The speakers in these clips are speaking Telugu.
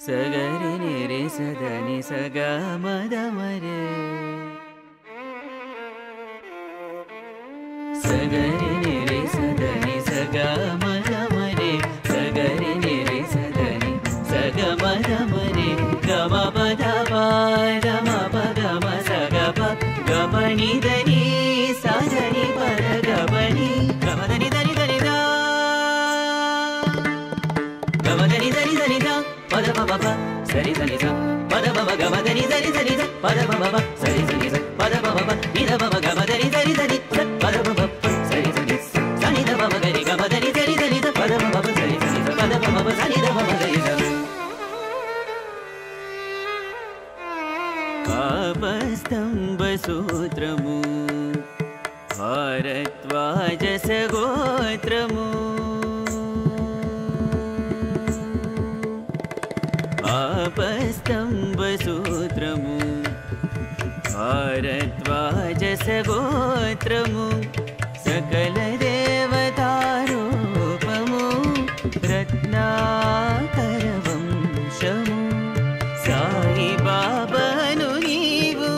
సగరి నిరి సదని సగ మద మరే సగరి నిరి సదని సగ మద మరే సగరి నిరి సదని సగ మద మరే గమ పద పద మ పద మ సగ ప గమని దని సదని పద గమని గమదని దని దని దా గమదని దని దని దా పద ప ప సరి సరి స పద ప ప గమదని సరి సరి స పద ప ప సరి సరి స పద ప ప నిద ప ప గమదని సరి సరి స పద ప ప సరి సరి స సని ద ప ప గరి గమదని సరి సరి స పద ప ప సరి సరి స పద ప ప సని ద ప ప గరి స కాపస్తంభ సూత్రము భారద్వాజ సగోత్రము ఆపస్తంభ సూత్రము భారద్వాజ సగోత్రము సకల దేవతారూపము రత్నాకర వంశము సాయి బాబాను నీవు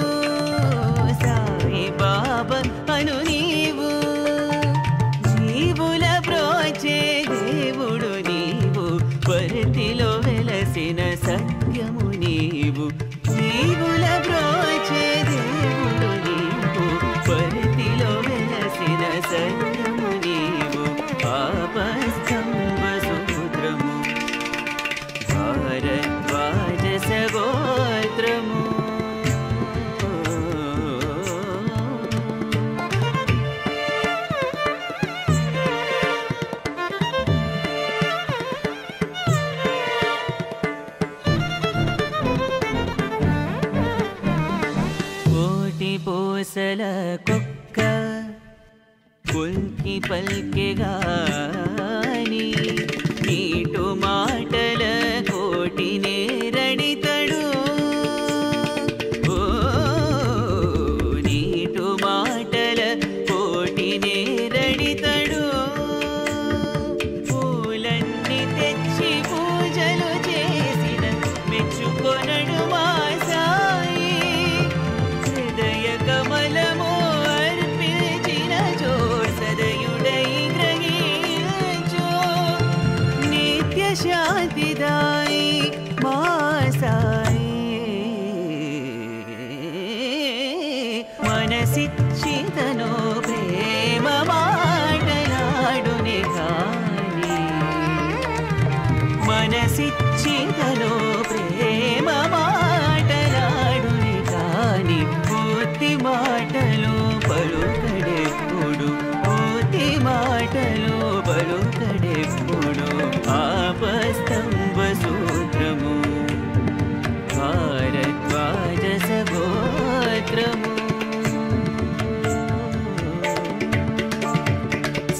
సాయి బాబాను నీవు జీవుల బ్రోచే దేవుడు నీవు పరితిలో వెలసిన సత్యము నీవు జీవుల బ్రోచే దేవుడు నీవు పరితిలో వెలసిన సత్యము నీవు ఆపస్తంభ సూత్రము భారద్వాజ సగోత్రము పూసల కుక్క కుల్కి పల్కెగాని నీటు మాటల కోటి నేరడితడు నీటు మాటల కోటి నేరడితడు పూలన్నీ తెచ్చి పూజలు చేసిన మెచ్చుకొనడు మా సాయి హృదయ కమలము అర్పించిన జో సదయుడై గ్రహించు నిత్య శాంతిదాయి మా సాయి మనసిచ్చితను ప్రేమ మాటలాడునే కాని మనసిచ్చితను ప్రేమ మాటలాడునే కాని పూర్తి మాటలు పలుకడెప్పుడు పూర్తి మాటలు పలుకడెప్పుడు ఆపస్తంభ సూత్రము భారద్వాజ సగోత్రము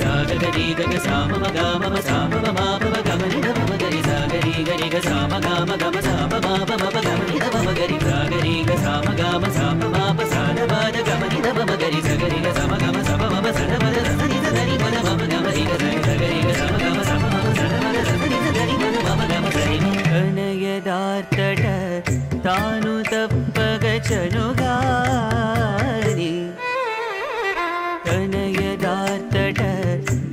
సాగరి గగ సామ గమ సామ మాపవ గమని దమ గరి సాగరి గరి గ సామ గమ గమ సామ మాపవ గమని దమ గరి సాగరి గ సామ గమ సామ మాప సాన బాద గమని దమ గరి సగరి గ సామ గమ సమ మమ సన మద సని దని మద మమ గమరి గ సగరి గ సామ గమ సమ మమ సన మద సని దని మద మమ గమ సరి అనయదార్తట తాను తప్పగ చనుగాని అనయదార్తట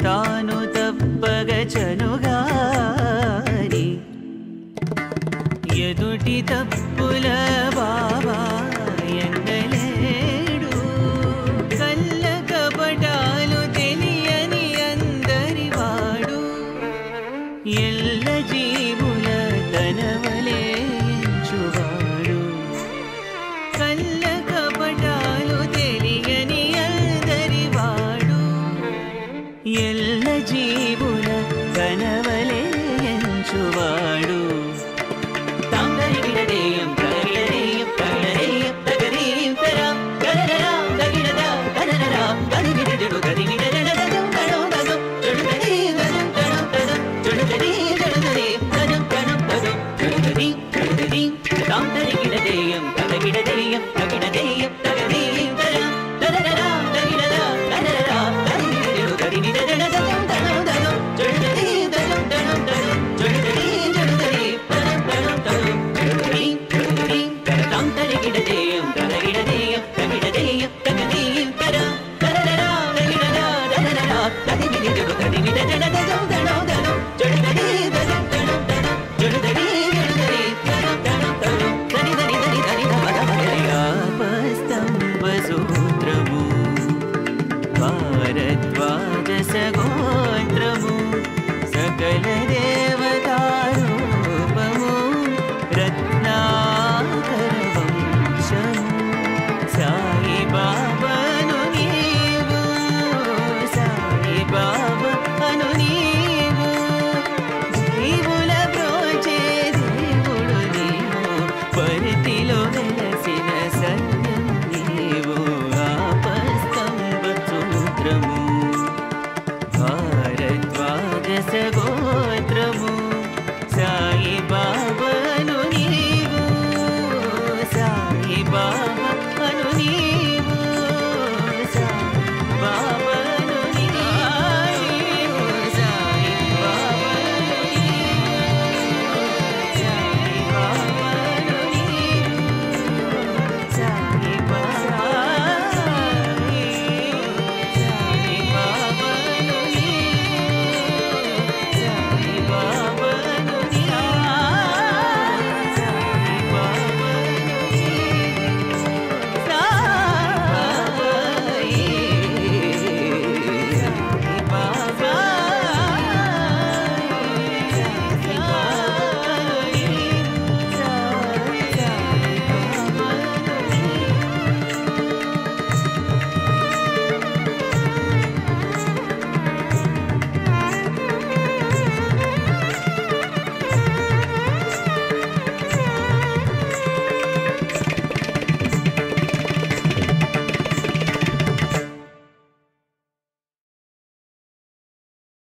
తాను తప్పగ చనుగాని ఎదుటి తప్పుల బాబా